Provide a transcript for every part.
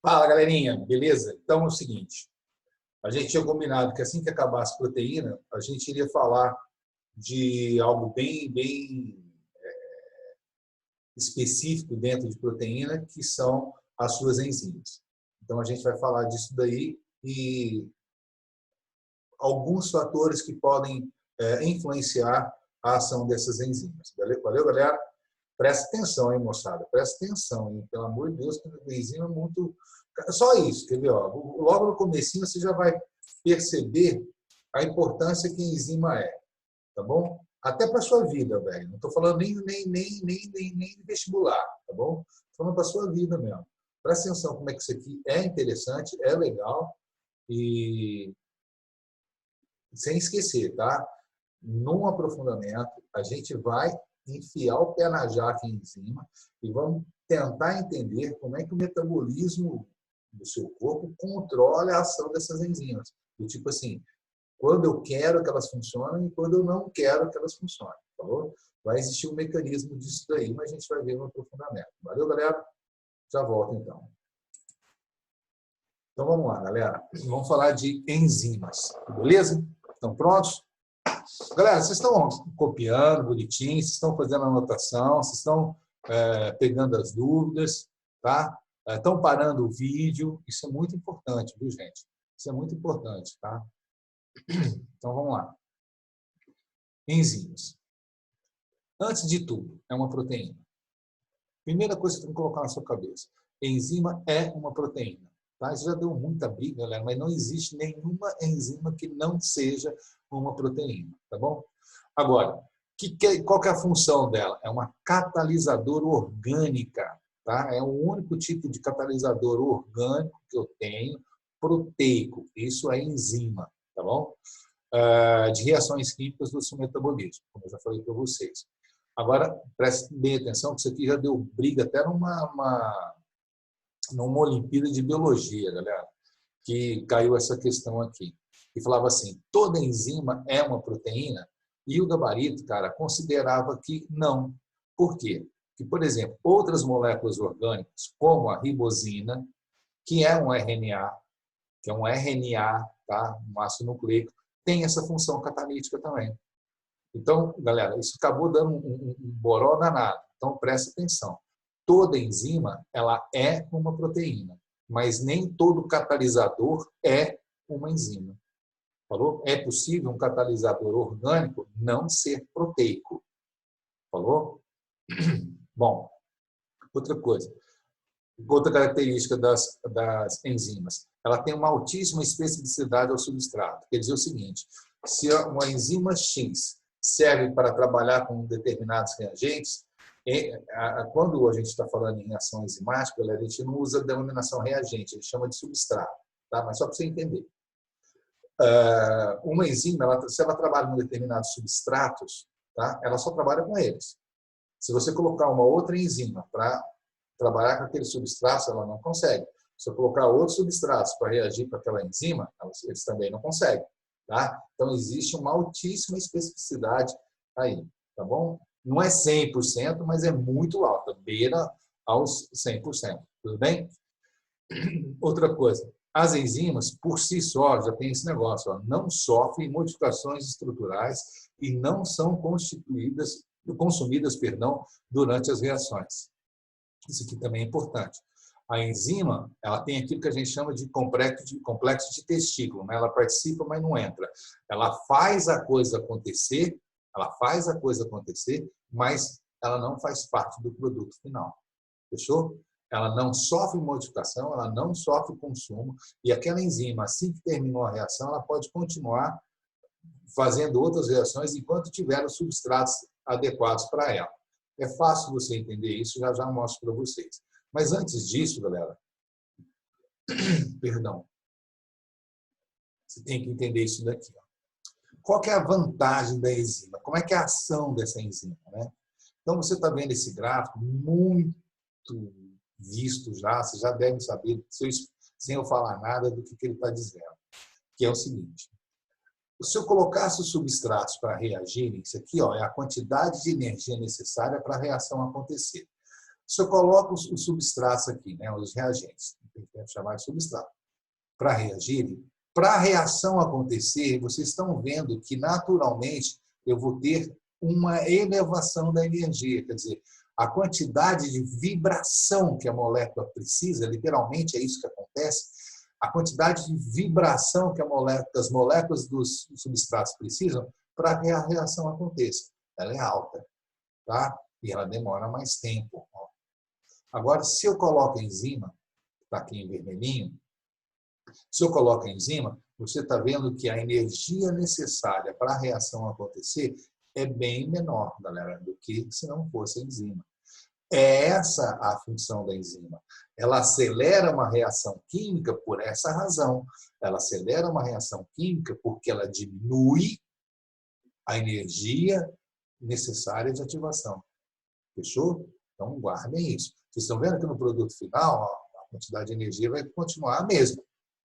Fala, galerinha, beleza? Então é o seguinte, a gente tinha combinado que assim que acabasse a proteína, a gente iria falar de algo bem específico dentro de proteína, que são as suas enzimas. Então a gente vai falar disso daí e alguns fatores que podem influenciar a ação dessas enzimas. Valeu, galera? Presta atenção, hein, moçada? Presta atenção, hein? Pelo amor de Deus, que a enzima é muito... Só isso, quer ver? Ó, logo no comecinho você já vai perceber a importância que a enzima é, tá bom? Até para a sua vida, velho. Não estou falando nem de vestibular, tá bom? Estou falando para a sua vida mesmo. Presta atenção como é que isso aqui é interessante, é legal e sem esquecer, tá? Num aprofundamento, a gente vai enfiar o pé na jaca em cima e vamos tentar entender como é que o metabolismo do seu corpo controla a ação dessas enzimas. Do tipo assim, quando eu quero que elas funcionem e quando eu não quero que elas funcionem. Falou? Vai existir um mecanismo disso daí, mas a gente vai ver no aprofundamento. Valeu, galera? Já volto, então. Então, vamos lá, galera. Vamos falar de enzimas. Beleza? Estão prontos? Galera, vocês estão copiando bonitinho, vocês estão fazendo anotação, vocês estão pegando as dúvidas, tá? Estão parando o vídeo, isso é muito importante, viu, gente? Isso é muito importante, tá? Então, vamos lá. Enzimas. Antes de tudo, é uma proteína. Primeira coisa que você tem que colocar na sua cabeça. Enzima é uma proteína. Tá? Isso já deu muita briga, galera, mas não existe nenhuma enzima que não seja uma proteína, tá bom? Agora, qual que é a função dela? É uma catalisadora orgânica, tá? É o único tipo de catalisador orgânico que eu tenho, proteico. Isso é enzima, tá bom? De reações químicas do seu metabolismo, como eu já falei para vocês. Agora, preste bem atenção, que isso aqui já deu briga até numa Olimpíada de Biologia, galera, que caiu essa questão aqui. E falava assim, toda enzima é uma proteína? E o gabarito, cara, considerava que não. Por quê? Que, por exemplo, outras moléculas orgânicas, como a ribosina, que é um RNA, tá? Um ácido nucleico, tem essa função catalítica também. Então, galera, isso acabou dando um boró danado. Então, presta atenção. Toda enzima, ela é uma proteína, mas nem todo catalisador é uma enzima. Falou? É possível um catalisador orgânico não ser proteico. Falou? Bom, outra coisa. Outra característica das enzimas. Ela tem uma altíssima especificidade ao substrato. Quer dizer o seguinte, se uma enzima X serve para trabalhar com determinados reagentes, quando a gente está falando em reação enzimática, a gente não usa a denominação reagente, a gente chama de substrato. Tá? Mas só para você entender. Uma enzima, se ela trabalha com determinados substratos, tá? Ela só trabalha com eles. Se você colocar uma outra enzima para trabalhar com aqueles substratos, ela não consegue. Se eu colocar outros substratos para reagir com aquela enzima, eles também não conseguem. Tá? Então, existe uma altíssima especificidade aí. Tá bom? Não é 100%, mas é muito alta, beira aos 100%. Tudo bem? Outra coisa, as enzimas, por si só, já tem esse negócio, ó, não sofrem modificações estruturais e não são consumidas durante as reações. Isso aqui também é importante. A enzima, ela tem aquilo que a gente chama de complexo de testículo, né? Ela participa, mas não entra. Ela faz a coisa acontecer, mas ela não faz parte do produto final. Fechou? Ela não sofre modificação, ela não sofre consumo, e aquela enzima, assim que terminou a reação, ela pode continuar fazendo outras reações enquanto tiver os substratos adequados para ela. É fácil você entender isso, já mostro para vocês. Mas antes disso, galera, perdão, você tem que entender isso daqui. Ó. Qual que é a vantagem da enzima? Como é que é a ação dessa enzima? Né? Então, você está vendo esse gráfico muito visto já, você já deve saber, sem eu falar nada, do que ele está dizendo. Que é o seguinte, se eu colocasse os substratos para reagirem, isso aqui ó, é a quantidade de energia necessária para a reação acontecer. Se eu coloco os substratos aqui, né, os reagentes, tem que chamar de substrato, para reagirem, para a reação acontecer, vocês estão vendo que, naturalmente, eu vou ter uma elevação da energia. Quer dizer, a quantidade de vibração que a molécula precisa, literalmente é isso que acontece, a quantidade de vibração que as moléculas dos substratos precisam para que a reação aconteça. Ela é alta, tá? E ela demora mais tempo. Agora, se eu coloco a enzima, está aqui em vermelhinho, se eu coloco a enzima, você está vendo que a energia necessária para a reação acontecer é bem menor, galera, do que se não fosse a enzima. É essa a função da enzima. Ela acelera uma reação química por essa razão. Ela acelera uma reação química porque ela diminui a energia necessária de ativação. Fechou? Então, guardem isso. Vocês estão vendo que no produto final, a quantidade de energia vai continuar a mesma.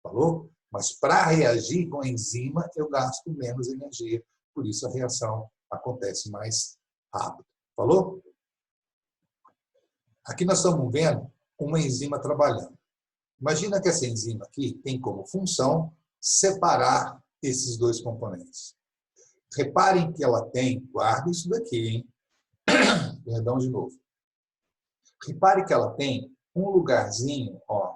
Falou? Mas para reagir com a enzima, eu gasto menos energia. Por isso, a reação acontece mais rápido. Falou? Aqui nós estamos vendo uma enzima trabalhando. Imagina que essa enzima aqui tem como função separar esses dois componentes. Reparem que ela tem, guarda isso daqui, hein? Perdão de novo. Repare que ela tem um lugarzinho, ó,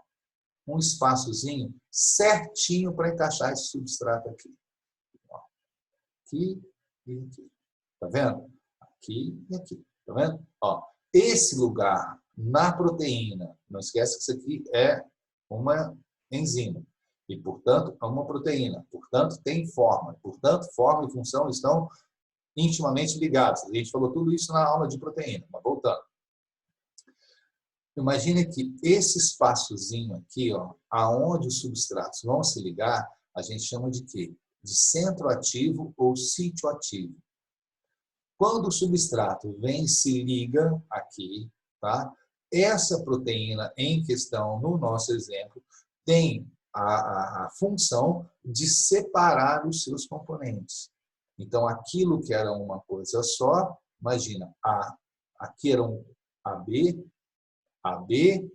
um espaçozinho certinho para encaixar esse substrato aqui. Ó, aqui e aqui. Tá vendo? Aqui e aqui. Tá vendo? Ó, esse lugar na proteína, não esquece que isso aqui é uma enzima. E, portanto, é uma proteína. Portanto, tem forma. Portanto, forma e função estão intimamente ligados. A gente falou tudo isso na aula de proteína. Mas voltando. Imagine que esse espaçozinho aqui, ó, aonde os substratos vão se ligar, a gente chama de quê? De centro ativo ou sítio ativo. Quando o substrato vem e se liga aqui, tá? Essa proteína em questão, no nosso exemplo, tem a função de separar os seus componentes. Então, aquilo que era uma coisa só, imagina, aqui era um AB,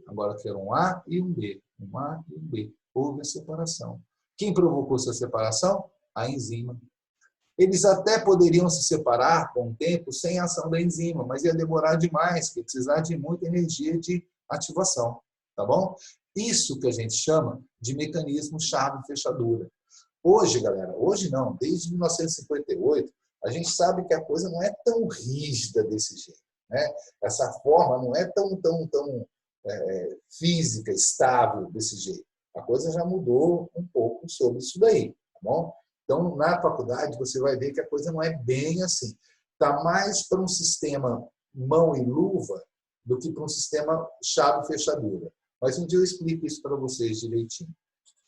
agora aqui era um A e um B. Um A e um B. Houve a separação. Quem provocou essa separação? A enzima. Eles até poderiam se separar com o tempo sem a ação da enzima, mas ia demorar demais, porque ia precisar de muita energia de ativação. Tá bom? Isso que a gente chama de mecanismo chave-fechadura. Hoje, galera, hoje não, desde 1958, a gente sabe que a coisa não é tão rígida desse jeito. Né? Essa forma não é tão física, estável desse jeito. A coisa já mudou um pouco sobre isso daí. Tá bom? Então, na faculdade, você vai ver que a coisa não é bem assim. Está mais para um sistema mão e luva do que para um sistema chave-fechadura. Mas um dia eu explico isso para vocês direitinho.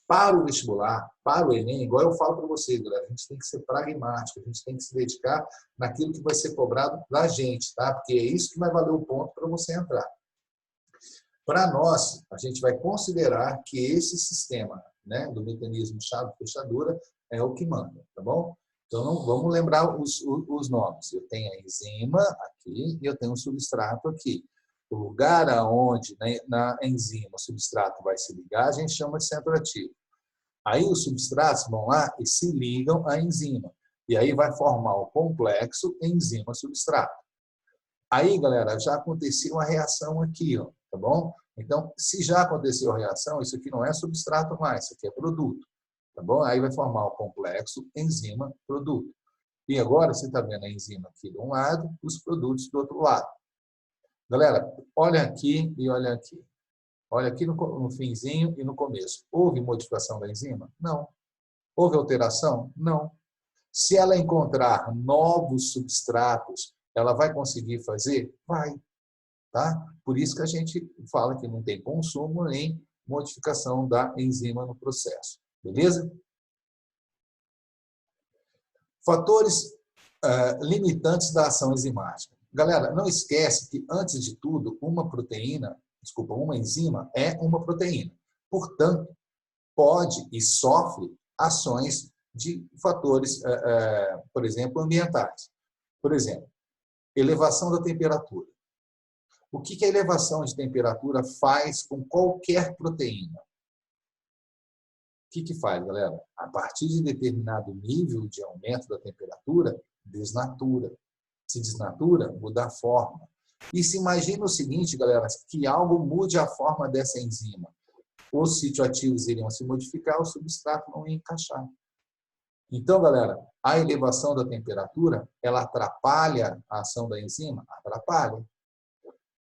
Para o vestibular, para o Enem, igual eu falo para vocês, galera, a gente tem que ser pragmático, a gente tem que se dedicar naquilo que vai ser cobrado da gente, tá? Porque é isso que vai valer o ponto para você entrar. Para nós, a gente vai considerar que esse sistema, né, do mecanismo chave-fechadura é o que manda, tá bom? Então, vamos lembrar os nomes. Eu tenho a enzima aqui e eu tenho o substrato aqui. O lugar aonde, né, na enzima, o substrato vai se ligar, a gente chama de centro ativo. Aí os substratos vão lá e se ligam à enzima. E aí vai formar o complexo enzima-substrato. Aí, galera, já aconteceu uma reação aqui, ó, tá bom? Então, se já aconteceu a reação, isso aqui não é substrato mais, isso aqui é produto. Tá bom? Aí vai formar o complexo enzima-produto. E agora você está vendo a enzima aqui de um lado, os produtos do outro lado. Galera, olha aqui e olha aqui. Olha aqui no finzinho e no começo. Houve modificação da enzima? Não. Houve alteração? Não. Se ela encontrar novos substratos, ela vai conseguir fazer? Vai. Tá? Por isso que a gente fala que não tem consumo nem modificação da enzima no processo. Beleza? Fatores limitantes da ação enzimática. Galera, não esquece que, antes de tudo, uma enzima é uma proteína. Portanto, pode e sofre ações de fatores, por exemplo, ambientais. Por exemplo, elevação da temperatura. O que a elevação de temperatura faz com qualquer proteína? O que faz, galera? A partir de determinado nível de aumento da temperatura, desnatura. Se desnatura, muda a forma. E se imagina o seguinte, galera, que algo mude a forma dessa enzima. Os sitioativos iriam se modificar, o substrato não ia encaixar. Então, galera, a elevação da temperatura, ela atrapalha a ação da enzima? Atrapalha.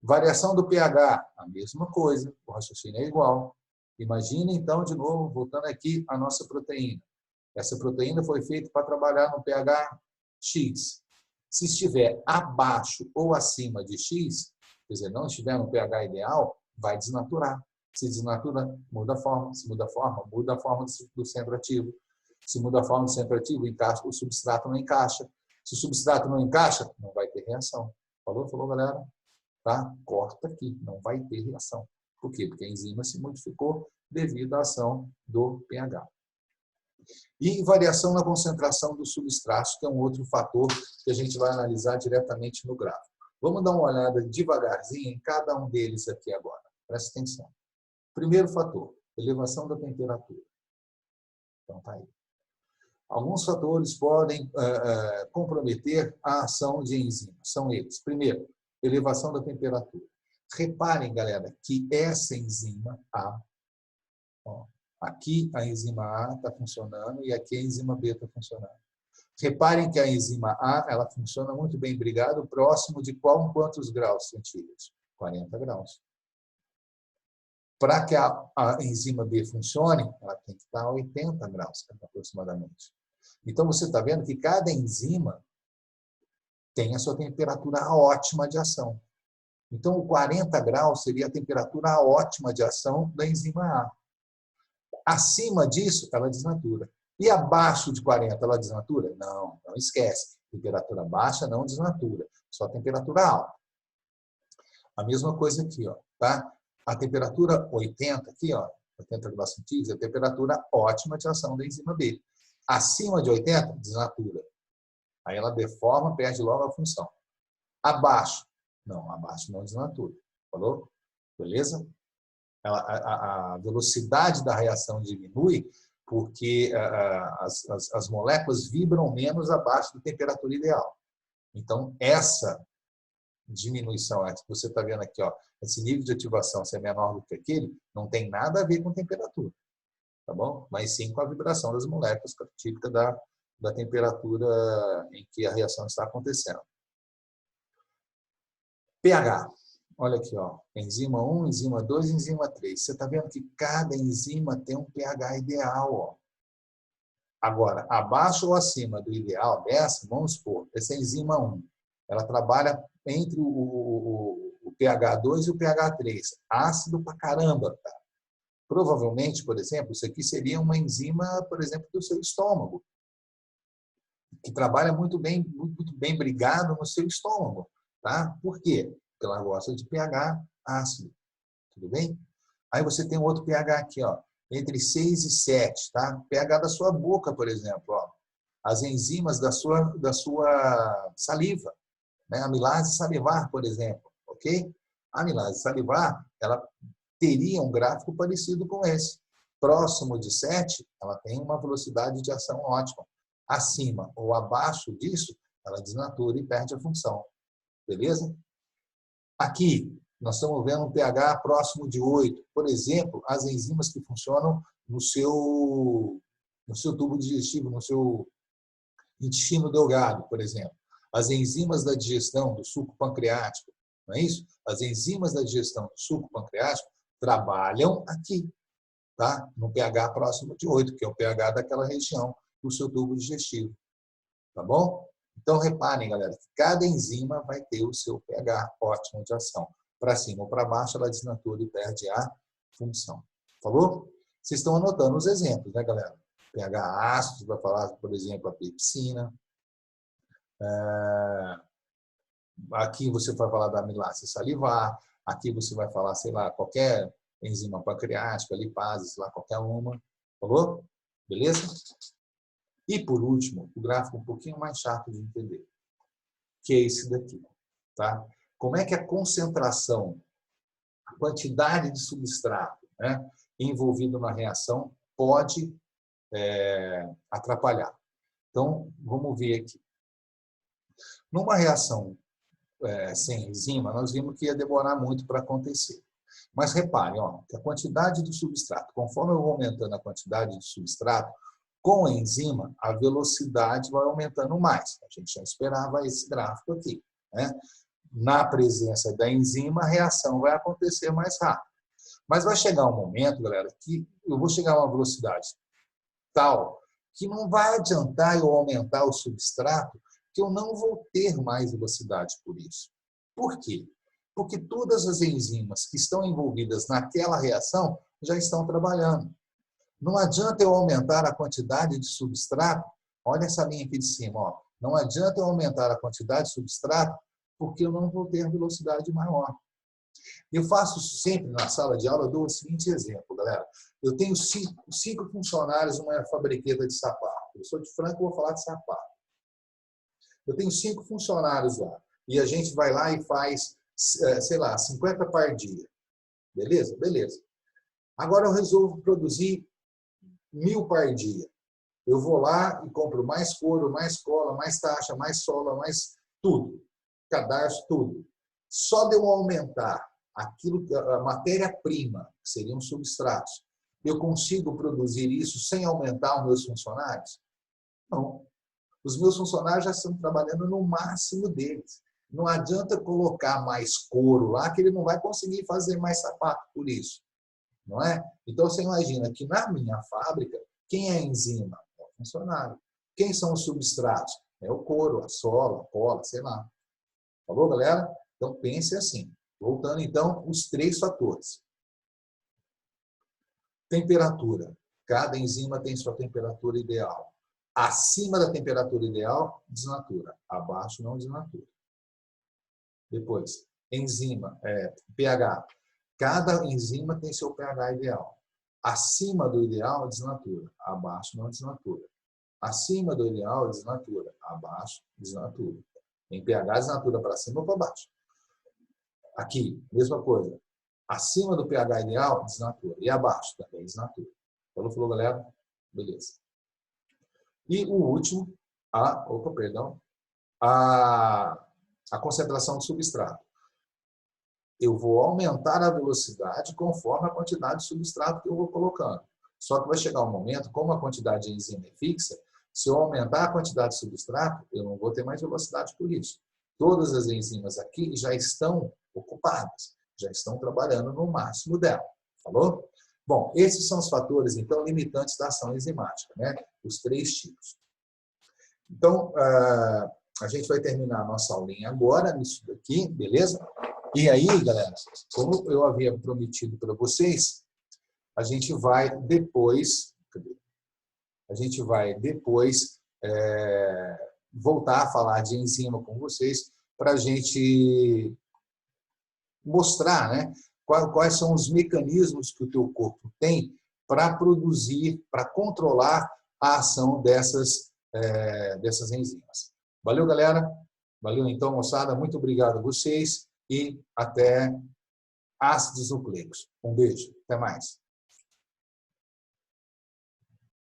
Variação do pH, a mesma coisa, o raciocínio é igual. Imagina, então, de novo, voltando aqui, a nossa proteína. Essa proteína foi feita para trabalhar no pH X. Se estiver abaixo ou acima de X, quer dizer, não estiver no pH ideal, vai desnaturar. Se desnatura, muda a forma. Se muda a forma, muda a forma do centro ativo. Se muda a forma do centro ativo, encaixa, o substrato não encaixa. Se o substrato não encaixa, não vai ter reação. Falou? Falou, galera? Tá? Corta aqui, não vai ter reação. Por quê? Porque a enzima se modificou devido à ação do pH. E variação na concentração do substrato, que é um outro fator que a gente vai analisar diretamente no gráfico. Vamos dar uma olhada devagarzinho em cada um deles aqui agora. Presta atenção. Primeiro fator, elevação da temperatura. Então, tá aí. Alguns fatores podem comprometer a ação de enzimas. São eles. Primeiro, elevação da temperatura. Reparem, galera, que essa enzima A, ó, aqui a enzima A está funcionando e aqui a enzima B está funcionando. Reparem que a enzima A, ela funciona muito bem, obrigado, próximo de quantos graus centígrados? 40 graus. Para que a enzima B funcione, ela tem que estar a 80 graus, aproximadamente. Então, você está vendo que cada enzima tem a sua temperatura ótima de ação. Então, o 40 graus seria a temperatura ótima de ação da enzima A. Acima disso, ela desnatura. E abaixo de 40, ela desnatura? Não, não esquece. Temperatura baixa não desnatura, só temperatura alta. A mesma coisa aqui, ó, tá? A temperatura 80 aqui, ó, 80 graus centígrados, é a temperatura ótima de ação da enzima B. Acima de 80, desnatura. Aí ela deforma, perde logo a função. Abaixo, não desnatura. Falou? Beleza? A velocidade da reação diminui porque as moléculas vibram menos abaixo da temperatura ideal. Então, essa diminuição que você está vendo aqui, ó, esse nível de ativação ser menor do que aquele, não tem nada a ver com temperatura, tá bom? Mas sim com a vibração das moléculas, típica da temperatura em que a reação está acontecendo. pH. Olha aqui, ó, enzima 1, enzima 2, enzima 3. Você está vendo que cada enzima tem um pH ideal. Ó. Agora, abaixo ou acima do ideal dessa, vamos supor, essa enzima 1, ela trabalha entre o pH 2 e o pH 3. Ácido pra caramba. Tá? Provavelmente, por exemplo, isso aqui seria uma enzima, por exemplo, do seu estômago, que trabalha muito bem brigado no seu estômago. Tá? Por quê? Porque ela gosta de pH ácido. Tudo bem? Aí você tem um outro pH aqui, ó, entre 6 e 7. Tá? pH da sua boca, por exemplo. Ó. As enzimas da sua saliva. Né? A amilase salivar, por exemplo. Ok? A amilase salivar, ela teria um gráfico parecido com esse. Próximo de 7, ela tem uma velocidade de ação ótima. Acima ou abaixo disso, ela desnatura e perde a função. Beleza? Aqui, nós estamos vendo um pH próximo de 8. Por exemplo, as enzimas que funcionam no seu tubo digestivo, no seu intestino delgado, por exemplo. As enzimas da digestão do suco pancreático, não é isso? As enzimas da digestão do suco pancreático trabalham aqui, tá? No pH próximo de 8, que é o pH daquela região do seu tubo digestivo. Tá bom? Então, reparem, galera, que cada enzima vai ter o seu pH ótimo de ação. Para cima ou para baixo, ela desnatura e perde a função. Falou? Vocês estão anotando os exemplos, né, galera? pH ácido, vai falar, por exemplo, a pepsina. Aqui você vai falar da amilase salivar. Aqui você vai falar, sei lá, qualquer enzima pancreática, lipase, sei lá, qualquer uma. Falou? Beleza? E, por último, o gráfico um pouquinho mais chato de entender, que é esse daqui. Tá? como é que a concentração, a quantidade de substrato, né, envolvido na reação pode atrapalhar. Então, vamos ver aqui. Numa reação sem enzima, nós vimos que ia demorar muito para acontecer. Mas reparem, ó, que a quantidade de substrato, conforme eu vou aumentando a quantidade de substrato, com a enzima, a velocidade vai aumentando mais. A gente já esperava esse gráfico aqui, né? Na presença da enzima, a reação vai acontecer mais rápido. Mas vai chegar um momento, galera, que eu vou chegar a uma velocidade tal que não vai adiantar eu aumentar o substrato, que eu não vou ter mais velocidade por isso. Por quê? Porque todas as enzimas que estão envolvidas naquela reação já estão trabalhando. Não adianta eu aumentar a quantidade de substrato, olha essa linha aqui de cima, ó. Não adianta eu aumentar a quantidade de substrato, porque eu não vou ter velocidade maior. Eu faço sempre na sala de aula, eu dou o seguinte exemplo, galera. Eu tenho cinco funcionários numa fabriqueta de sapato. Eu sou de Franca, eu vou falar de sapato. Eu tenho 5 funcionários lá. E a gente vai lá e faz, sei lá, 50 par dia. Beleza? Beleza. Agora eu resolvo produzir 1000 par dia. Eu vou lá e compro mais couro, mais cola, mais taxa, mais sola, mais tudo. Cadarço, tudo. Só de eu aumentar aquilo, a matéria-prima, que seriam substratos, eu consigo produzir isso sem aumentar os meus funcionários? Não. Os meus funcionários já estão trabalhando no máximo deles. Não adianta colocar mais couro lá, que ele não vai conseguir fazer mais sapato por isso. Não é? Então, você imagina que na minha fábrica, quem é a enzima? É o funcionário. Quem são os substratos? É o couro, a sola, a cola, sei lá. Falou, galera? Então, pense assim. Voltando, então, os 3 fatores. Temperatura. Cada enzima tem sua temperatura ideal. Acima da temperatura ideal, desnatura. Abaixo, não desnatura. Depois, enzima, pH. Cada enzima tem seu pH ideal. Acima do ideal, desnatura. Abaixo, não desnatura. Acima do ideal, desnatura. Abaixo, desnatura. Em pH, desnatura para cima ou para baixo. Aqui, mesma coisa. Acima do pH ideal, desnatura. E abaixo, também desnatura. Falou, galera? Beleza. E o último, a concentração de substrato. Eu vou aumentar a velocidade conforme a quantidade de substrato que eu vou colocando. Só que vai chegar um momento, como a quantidade de enzima é fixa, se eu aumentar a quantidade de substrato, eu não vou ter mais velocidade por isso. Todas as enzimas aqui já estão ocupadas, já estão trabalhando no máximo dela. Falou? Bom, esses são os fatores, então, limitantes da ação enzimática, né? Os 3 tipos. Então, a gente vai terminar a nossa aulinha agora, nisso daqui, beleza? E aí, galera, como eu havia prometido para vocês, a gente vai depois voltar a falar de enzima com vocês para a gente mostrar, né, quais são os mecanismos que o teu corpo tem para produzir, para controlar a ação dessas enzimas. Valeu, galera? Valeu, então, moçada. Muito obrigado a vocês e até ácidos nucleicos. Um beijo. Até mais.